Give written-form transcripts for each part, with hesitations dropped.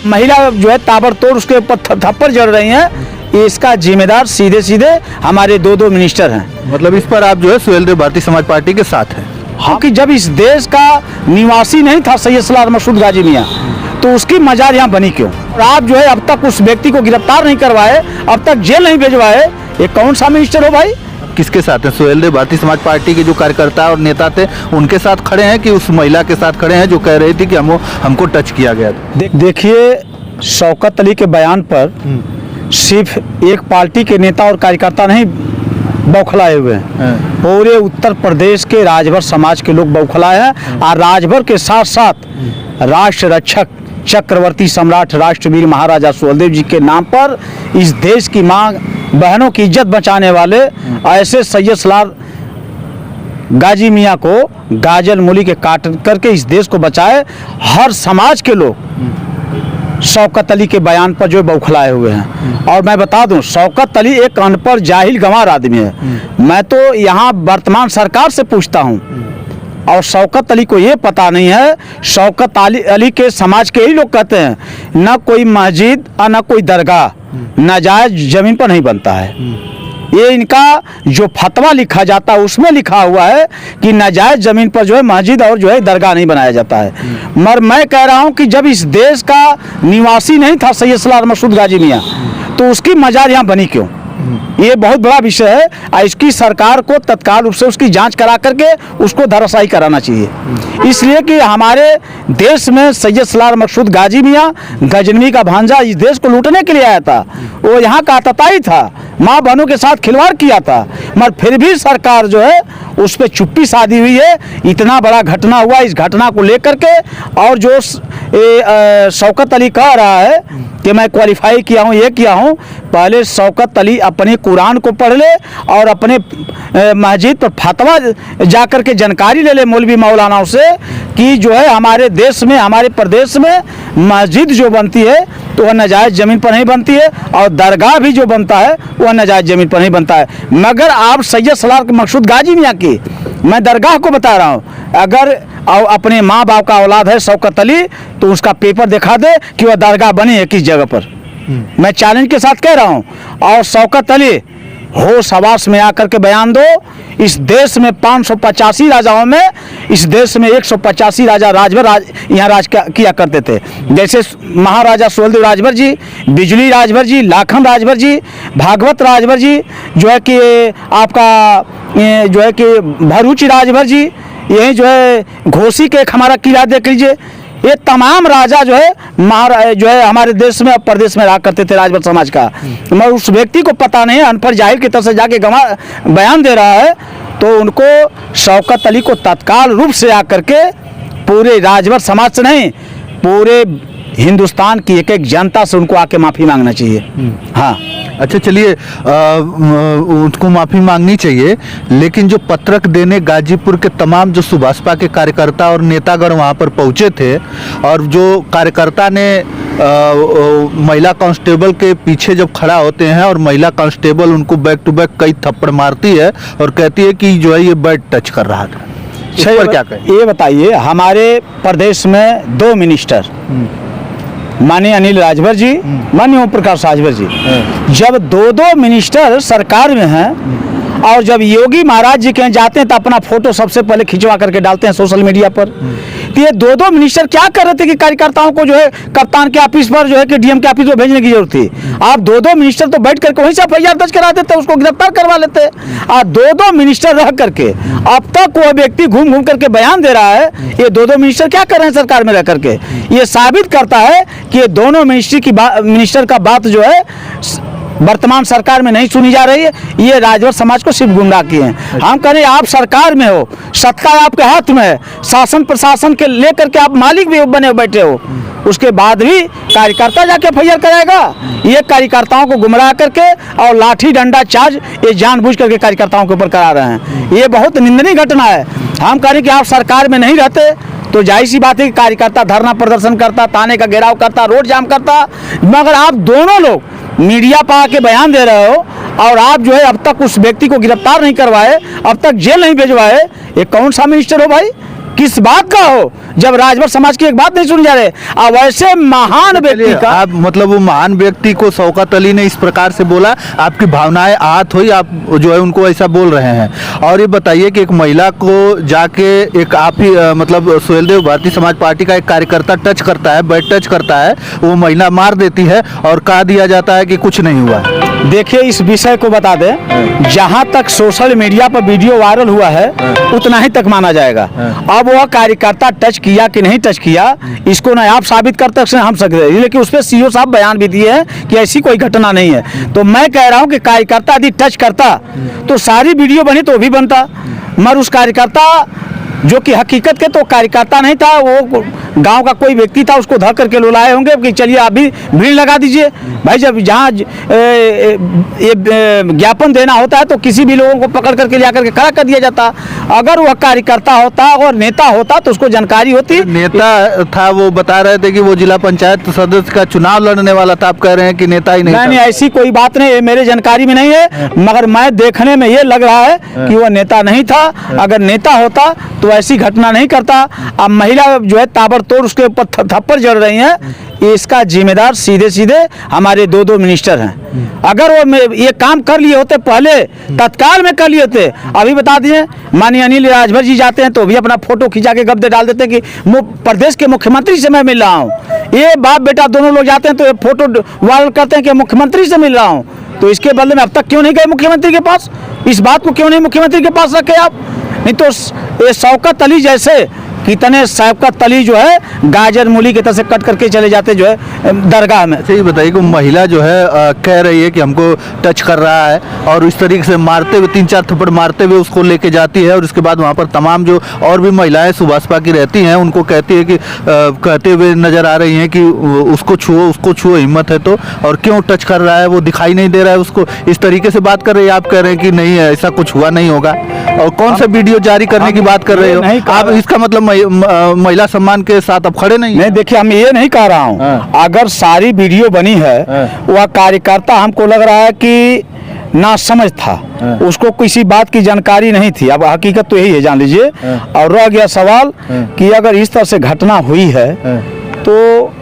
महिला जो है ताबड़तोड़ उसके ऊपर थप्पड़ जड़ रही हैं, इसका जिम्मेदार सीधे सीधे हमारे दो मिनिस्टर हैं। मतलब इस पर आप जो है सुहेल देव भारतीय समाज पार्टी के साथ हैं? हाँ, कि जब इस देश का निवासी नहीं था सैयद सलार मसूद गाजी मियाँ, तो उसकी मजार यहाँ बनी क्यों? और आप जो है अब तक उस व्यक्ति को गिरफ्तार नहीं करवाए, अब तक जेल नहीं भेजवाए, ये कौन सा मिनिस्टर हो भाई? किसके साथ हैं? सुहेल देव भारतीय समाज पार्टी के जो कार्यकर्ता और नेता थे उनके साथ खड़े हैं कि उस महिला के साथ खड़े हैं जो कह रही थी कि हमको टच किया गया? देखिए, शौकत अली के बयान पर सिर्फ एक पार्टी के नेता और कार्यकर्ता नहीं बौखलाए हुए हैं, पूरे उत्तर प्रदेश के राजभर समाज के लोग बौखलाए हैं। और राजभर के साथ साथ राष्ट्र रक्षक चक्रवर्ती सम्राट राष्ट्रवीर महाराजा सुहेलदेव जी के नाम पर इस देश की मां बहनों की इज्जत बचाने वाले ऐसे सैयद सलार गाजी मियाँ को गाजल मूली के काट करके इस देश को बचाए, हर समाज के लोग शौकत अली के बयान पर जो बौखलाए हुए हैं। और मैं बता दूं, शौकत अली एक अनपढ़ जाहिल गंवार आदमी है। मैं तो यहाँ वर्तमान सरकार से पूछता हूँ, और शौकत अली को ये पता नहीं है, शौकत अली के समाज के ही लोग कहते हैं न कोई मस्जिद और न कोई दरगाह नाजायज जमीन पर नहीं बनता है। ये इनका जो फतवा लिखा जाता है उसमें लिखा हुआ है कि नाजायज जमीन पर जो है मस्जिद और जो है दरगाह नहीं बनाया जाता है। मगर मैं कह रहा हूँ कि जब इस देश का निवासी नहीं था सैयद सलार मसूद गाजी मियाँ, तो उसकी मजार यहाँ बनी क्यों? ये बहुत बड़ा विषय है। इसकी सरकार को तत्काल रूप से उसकी जांच करा करके उसको धराशायी कराना चाहिए। इसलिए कि हमारे देश में सैयद सलार मसूद गाजी मियाँ गजनवी का भांजा इस देश को लूटने के लिए आया था। वो यहाँ का आतताई था, माँ बहनों के साथ खिलवाड़ किया था, मगर फिर भी सरकार जो है उस पर चुप्पी साधी हुई है। इतना बड़ा घटना हुआ, इस घटना को लेकर के और जो शौकत अली कह रहा है कि मैं क्वालिफाई किया हूँ, ये किया हूँ, पहले शौकत अली अपने कुरान को पढ़ ले और अपने मस्जिद पर फतवा जा कर के जानकारी ले ले मौलवी मौलानाओं से कि जो है हमारे देश में, हमारे प्रदेश में मस्जिद जो बनती है तो वह नाजायज़ ज़मीन पर नहीं बनती है, और दरगाह भी जो बनता है वह नाजायज़ ज़मीन पर नहीं बनता है। मगर आप सैयद सलार मसूद गाजी मियाँ की, मैं दरगाह को बता रहा हूँ, अगर अपने माँ बाप का औलाद है शौकत अली तो उसका पेपर दिखा दे कि वह दरगाह बनी है किस जगह पर। मैं चैलेंज के साथ कह रहा हूँ। और शौकत अली होश हवास में आकर के बयान दो। इस देश में 585 राजाओं में इस देश में 185 राजा राजभर यहाँ राज किया करते थे, जैसे महाराजा सुहेलदेव राजभर जी, बिजली राजभर जी, लाखन राजभर जी, भागवत राजभर जी, जो है कि आपका जो है कि भरूची राजभर जी, यही जो है घोसी के एक हमारा किला देख लीजिए। ये तमाम राजा जो है हमारे देश में प्रदेश में रहा करते थे राजभर समाज का, मगर उस व्यक्ति को पता नहीं है, अनपढ़ जाहिल की तरफ से जाके बयान दे रहा है। तो उनको शौकत अली को तत्काल रूप से आकर के पूरे राजभर समाज से नहीं, पूरे हिंदुस्तान की एक एक जनता से उनको आके माफ़ी मांगना चाहिए। हाँ, अच्छा चलिए, उनको माफ़ी मांगनी चाहिए, लेकिन जो पत्रक देने गाजीपुर के तमाम जो सुभाषपा के कार्यकर्ता और नेतागण वहाँ पर पहुँचे थे, और जो कार्यकर्ता ने महिला कांस्टेबल के पीछे जब खड़ा होते हैं और महिला कांस्टेबल उनको बैक टू बैक कई थप्पड़ मारती है और कहती है कि जो है ये बैड टच कर रहा था, इस पर क्या कहें? ये बताइए, हमारे प्रदेश में 2 मिनिस्टर, माननीय अनिल राजभर जी, माननीय ओम प्रकाश राजभर जी, जब 2 मिनिस्टर सरकार में हैं और जब योगी महाराज जी कहीं जाते हैं तो अपना फोटो सबसे पहले खिंचवा करके डालते हैं सोशल मीडिया पर, तो ये 2 मिनिस्टर क्या कर रहे थे कि कार्यकर्ताओं को जो है कप्तान के ऑफिस पर जो है कि डीएम के ऑफिस पर भेजने की जरूरत थी? आप 2 मिनिस्टर तो बैठ करके वहीं से एफआईआर दर्ज करा देते, उसको गिरफ्तार करवा लेते। और 2 मिनिस्टर रह करके अब तक वह व्यक्ति घूम घूम करके बयान दे रहा है। ये 2 मिनिस्टर क्या कर रहे हैं सरकार में रह करके? ये साबित करता है कि ये दोनों मिनिस्टर का बात जो है वर्तमान सरकार में नहीं सुनी जा रही है। ये राजभर समाज को सिर्फ गुमराह किए हैं। हम कह रहे हैं आप सरकार में हो, सत्ता आपके हाथ में है, शासन प्रशासन के लेकर के आप मालिक भी बने बैठे हो, उसके बाद भी कार्यकर्ता जाके एफआईआर कराएगा? ये कार्यकर्ताओं को गुमराह करके और लाठी डंडा चार्ज ये जानबूझ करके कार्यकर्ताओं के ऊपर करा रहे हैं। ये बहुत निंदनीय घटना है। हम कह रहे हैं कि आप सरकार में नहीं रहते तो जाहिर सी बात है कि कार्यकर्ता धरना प्रदर्शन करता, थाने का घेराव करता, रोड जाम करता, मगर आप दोनों लोग मीडिया पर आके बयान दे रहे हो और आप जो है अब तक उस व्यक्ति को गिरफ्तार नहीं करवाए, अब तक जेल नहीं भेजवाए, ये कौन सा मिनिस्टर हो भाई? किस बात का हो, जब राजभर समाज की एक बात नहीं सुनी जा रही। अब ऐसे महान व्यक्ति का आप मतलब वो महान व्यक्ति को शौकत अली ने इस प्रकार से बोला, आपकी भावनाएं आहत हुई, आप जो है उनको ऐसा बोल रहे हैं। और ये बताइए कि एक महिला को जाके एक आप ही मतलब सुहेलदेव भारतीय समाज पार्टी का एक कार्यकर्ता टच करता है, बैट टच करता है, वो महिला मार देती है और कहा दिया जाता है कि कुछ नहीं हुआ। देखिए, इस विषय को बता दें, जहां तक सोशल मीडिया पर वीडियो वायरल हुआ है उतना ही तक माना जाएगा। अब वह कार्यकर्ता टच किया कि नहीं टच किया, इसको ना आप साबित कर सकते हम सकते हैं, लेकिन उस पर सीओ साहब बयान भी दिए हैं कि ऐसी कोई घटना नहीं है। तो मैं कह रहा हूं कि कार्यकर्ता यदि टच करता तो सारी वीडियो बनी तो भी बनता, मगर उस कार्यकर्ता जो कि हकीकत के तो कार्यकर्ता नहीं था, वो गांव का कोई व्यक्ति था, उसको धर करके लुलाए होंगे कि चलिए आप भी भीड़ लगा दीजिए। भाई जब जहाँ ये ज्ञापन देना होता है तो किसी भी लोगों को पकड़ करके ले आकर के खड़ा कर दिया जाता। अगर वह कार्यकर्ता होता और नेता होता तो उसको जानकारी होती। नेता था, वो बता रहे थे कि वो जिला पंचायत सदस्य का चुनाव लड़ने वाला था, आप कह रहे हैं कि नेता ही नहीं। नहीं, ऐसी कोई बात नहीं है, मेरे जानकारी में नहीं है, मगर मैं देखने में ये लग रहा है कि वह नेता नहीं था। अगर नेता होता तो ऐसी घटना नहीं करता। अब महिला जो है ताबड़तोड़ उसके ऊपर थप्पड़ जड़ रही हैं, इसका जिम्मेदार सीधे सीधे हमारे दो मिनिस्टर हैं। अगर वो ये काम कर लिए होते पहले, तत्काल में कर लिए होते। अभी बता दिए माननीय अनिल राजभर जी जाते हैं तो भी अपना फोटो खिंचा के गब्दे डाल देते हैं कि प्रदेश के मुख्यमंत्री से मैं मिल रहा हूँ। ये बाप बेटा दोनों लोग जाते हैं तो ये फोटो वायरल करते हैं कि मुख्यमंत्री से मिल रहा हूँ। तो इसके बदले में अब तक क्यों नहीं गए मुख्यमंत्री के पास? इस बात को क्यों नहीं मुख्यमंत्री के पास रखे आप? नहीं तो ये शौकत अली जैसे कितने शौकत अली जो है गाजर मूली की तरह से कट करके चले जाते जो है दरगाह में। सही बताइए कि महिला जो है कह रही है कि हमको टच कर रहा है और इस तरीके से मारते हुए 3-4 थप्पड़ मारते हुए उसको लेके जाती है और उसके बाद वहाँ पर तमाम जो और भी महिलाएं सुभाषपा की रहती हैं उनको कहती है कि कहते हुए नजर आ रही हैं कि उसको छुओ हिम्मत है तो, और क्यों टच कर रहा है, वो दिखाई नहीं दे रहा है उसको, इस तरीके से बात कर रही है। आप कह रहे हैं कि नहीं ऐसा कुछ हुआ नहीं होगा, और कौन सा वीडियो जारी करने की बात कर रहे हो आप? इसका मतलब महिला सम्मान के साथ अब खड़े नहीं? नहीं, देखिए हम ये नहीं कह रहा हूँ। अगर सारी वीडियो बनी है, वह कार्यकर्ता हमको लग रहा है कि ना समझ था, उसको किसी बात की जानकारी नहीं थी। अब हकीकत तो यही है, जान लीजिए। और रह गया सवाल कि अगर इस तरह से घटना हुई है तो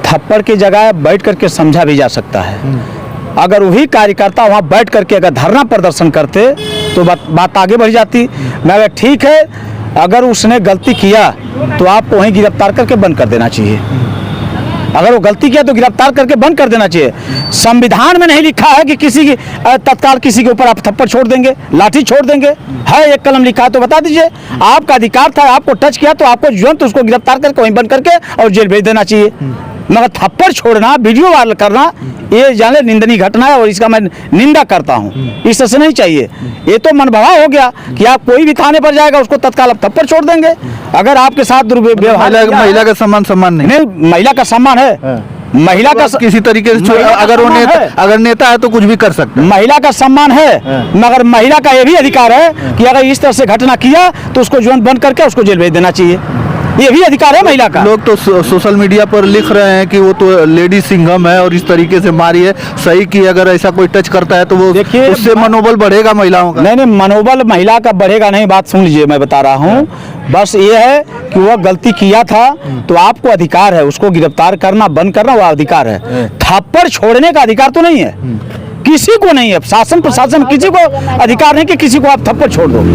थप्पड़ की जगह बैठ करके समझा भी जा सकता है। अगर वही कार्यकर्ता वहाँ बैठ करके अगर धरना प्रदर्शन करते तो बात आगे बढ़ जाती। मगर ठीक है, अगर उसने गलती किया तो आपको वहीं गिरफ्तार करके बंद कर देना चाहिए। अगर वो गलती किया तो गिरफ्तार करके बंद कर देना चाहिए। संविधान में नहीं लिखा है कि किसी की तत्काल किसी के ऊपर आप थप्पड़ छोड़ देंगे, लाठी छोड़ देंगे। है एक कलम लिखा है तो बता दीजिए। आपका अधिकार था, आपको टच किया तो आपको तुरंत उसको गिरफ्तार करके वहीं बंद करके और जेल भेज देना चाहिए। मगर थप्पड़ छोड़ना, वीडियो वायरल करना, ये जाने निंदनीय घटना है और इसका मैं निंदा करता हूँ। इस तरह से नहीं चाहिए। ये तो मनभावा हो गया कि आप कोई भी थाने पर जाएगा उसको तत्काल आप थप्पड़ छोड़ देंगे। अगर आपके साथ दुर्व्यवहार, महिला का सम्मान नहीं, महिला का सम्मान है। महिला का किसी तरीके से अगर वो नेता है तो कुछ भी कर सकते हैं। महिला का सम्मान है, मगर महिला का ये भी अधिकार है कि अगर इस तरह से घटना किया तो उसको जुर्म बंद करके उसको जेल भेज देना चाहिए। ये भी अधिकार है महिला का। लोग तो सोशल मीडिया पर लिख रहे हैं कि वो तो लेडी सिंघम है और इस तरीके से मारी है। सही कि अगर ऐसा कोई टच करता है तो वो देखिए उससे मनोबल बढ़ेगा महिलाओं का। नहीं, मनोबल महिला का बढ़ेगा नहीं। बात सुन लीजिए, मैं बता रहा हूँ। बस ये है कि वह गलती किया था तो आपको अधिकार है उसको गिरफ्तार करना, बंद करना, वह अधिकार है। थप्पड़ छोड़ने का अधिकार तो नहीं है, किसी को नहीं है। शासन प्रशासन किसी को अधिकार नहीं कि किसी को आप थप्पड़ छोड़ दो।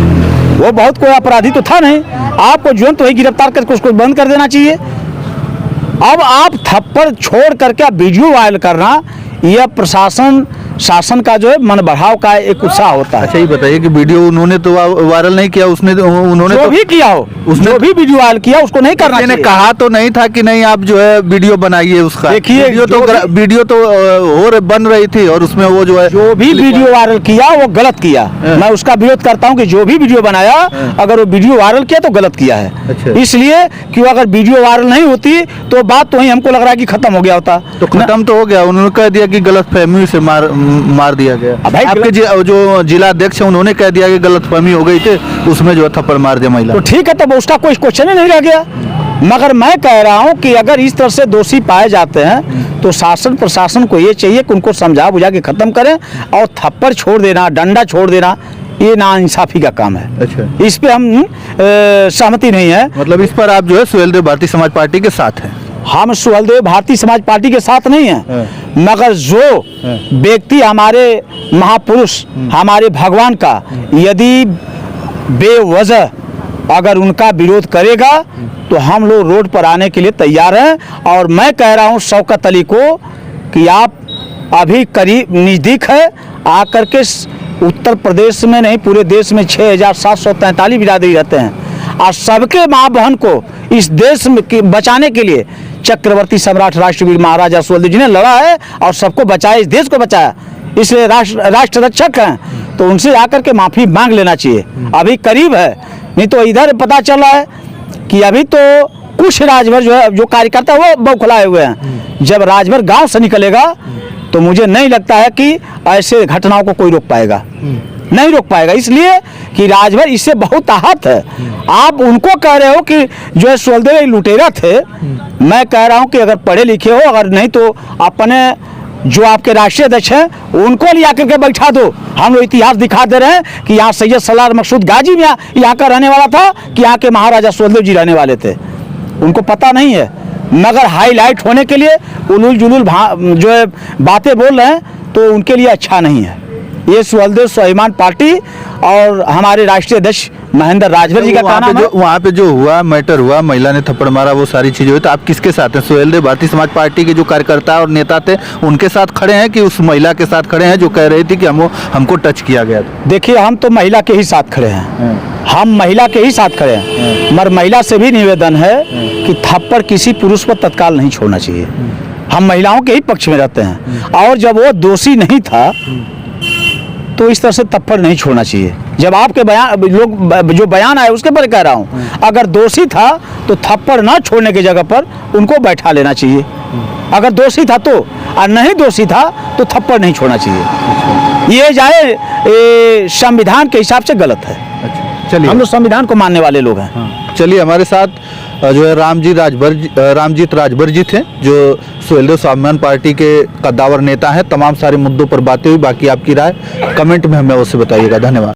वो बहुत कोई अपराधी तो था नहीं, आपको तुरंत वही गिरफ्तार करके उसको बंद कर देना चाहिए। अब आप थप्पड़ छोड़ करके वीडियो वायरल करना, यह प्रशासन शासन का जो है मन बढ़ाव का एक उत्साह होता है। अच्छा, ये बताइए कि वीडियो उन्होंने तो वायरल नहीं किया, उन्होंने जो भी किया हो, उसने भी वीडियो वायरल किया, उसको नहीं करना चाहिए। कहा तो नहीं था कि नहीं आप जो है वीडियो बनाइए उसका। देखिए, वीडियो तो और बन रही थी और उसमें वो जो है जो भी वीडियो वायरल किया वो गलत किया। मैं उसका विरोध करता हूँ कि जो भी वीडियो बनाया अगर वो वीडियो वायरल किया तो गलत किया है। अच्छा। इसलिए कि अगर वीडियो वायरल नहीं होती तो बात तो वही हमको लग रहा है कि खत्म हो गया होता। तो खत्म तो हो गया, उन्होंने कह दिया कि गलतफहमी से मार दिया गया। आपके जो जिला अध्यक्ष है उन्होंने कह दिया कि गलतफहमी हो गई थी, उसमें जो थप्पड़ मार दिया महिला। तो ठीक है, तब उसका कोई क्वेश्चन ही नहीं रह गया। मगर मैं कह रहा हूं कि अगर इस तरह से दोषी पाए जाते हैं तो शासन प्रशासन को ये चाहिए कि उनको समझा बुझा के खत्म करें। और थप्पड़ छोड़ देना, डंडा छोड़ देना, है। ये नाइंसाफी का काम है। अच्छा, इस पे हम सहमति नहीं है। मतलब इस पर आप जो है सुहेलदेव भारतीय समाज पार्टी के साथ हैं। हम सुहेलदेव भारतीय समाज पार्टी के साथ नहीं हैं, मगर जो व्यक्ति हमारे महापुरुष, हमारे भगवान का यदि बेवजह अगर उनका विरोध करेगा तो हम लोग रोड पर आने के लिए तैयार हैं। और मैं कह रहा हूं शौकत अली को कि आप अभी करीब नज़दीक है, आकर के उत्तर प्रदेश में नहीं पूरे देश में 6743 बिरादरी रहते हैं और सबके माँ बहन को इस देश में बचाने के लिए चक्रवर्ती सम्राट राष्ट्रवीर महाराजा सुहेलदेव जी ने लड़ा है और सबको बचाया, इस देश को बचाया, इसलिए राष्ट्र रक्षक हैं। तो उनसे आकर के माफ़ी मांग लेना चाहिए, अभी करीब है। नहीं तो इधर पता चल रहा है कि अभी तो कुछ राजभर जो है जो कार्यकर्ता वो बौखलाए हुए हैं। जब राजभर गांव से निकलेगा तो मुझे नहीं लगता है कि ऐसे घटनाओं को कोई रोक पाएगा, नहीं रोक पाएगा, इसलिए कि राजभर इससे बहुत आहत है। आप उनको कह रहे हो कि जो है सुहेलदेव लुटेरा थे, मैं कह रहा हूं कि अगर पढ़े लिखे हो, अगर नहीं तो अपने जो आपके राष्ट्रीय अध्यक्ष हैं उनको ले आकर के बैठा दो। हम लोग इतिहास दिखा दे रहे हैं कि यहाँ सैयद सलार मकसूद गाजी में यहाँ का रहने वाला था कि यहाँ के महाराजा सुहेलदेव जी रहने वाले थे, उनको पता नहीं है। मगर हाईलाइट होने के लिए उलूल जुलूल जो है बातें बोल रहे हैं तो उनके लिए अच्छा नहीं है। ये सुहेलदेव स्वाभिमान पार्टी और हमारे राष्ट्रीय अध्यक्ष महेंद्र राजभर जी का कहना है। वहाँ पे जो हुआ मैटर हुआ, महिला ने थप्पड़ मारा, वो सारी चीजें हुई, तो आप किसके साथ हैं? सुहेलदेव भारतीय समाज पार्टी के जो कार्यकर्ता और नेता थे उनके साथ खड़े हैं कि उस महिला के साथ खड़े हैं जो कह रही थी कि हमको टच किया गया? देखिए, हम तो महिला के ही साथ खड़े हैं, हम महिला के ही साथ खड़े हैं, मगर महिला से भी निवेदन है कि थप्पड़ किसी पुरुष पर तत्काल नहीं छोड़ना चाहिए। हम महिलाओं के ही पक्ष में रहते हैं और जब वो दोषी नहीं था तो इस तरह से थप्पड़ नहीं छोड़ना चाहिए। जब आपके बयान लोग जो बयान आए उसके पर कह रहा हूँ, अगर दोषी था तो थप्पड़ ना छोड़ने की जगह पर उनको बैठा लेना चाहिए। अगर दोषी था तो, और नहीं दोषी था तो थप्पड़ नहीं छोड़ना चाहिए। ये जाए संविधान के हिसाब से गलत है। चलिए, हम लोग संविधान को मानने वाले लोग हैं। चलिए, हमारे साथ जो है रामजीत राजभर जी थे, जो सुहेलदेव स्वाभिमान पार्टी के कद्दावर नेता हैं। तमाम सारे मुद्दों पर बातें हुई, बाकी आपकी राय कमेंट में हमें अवश्य बताइएगा। धन्यवाद।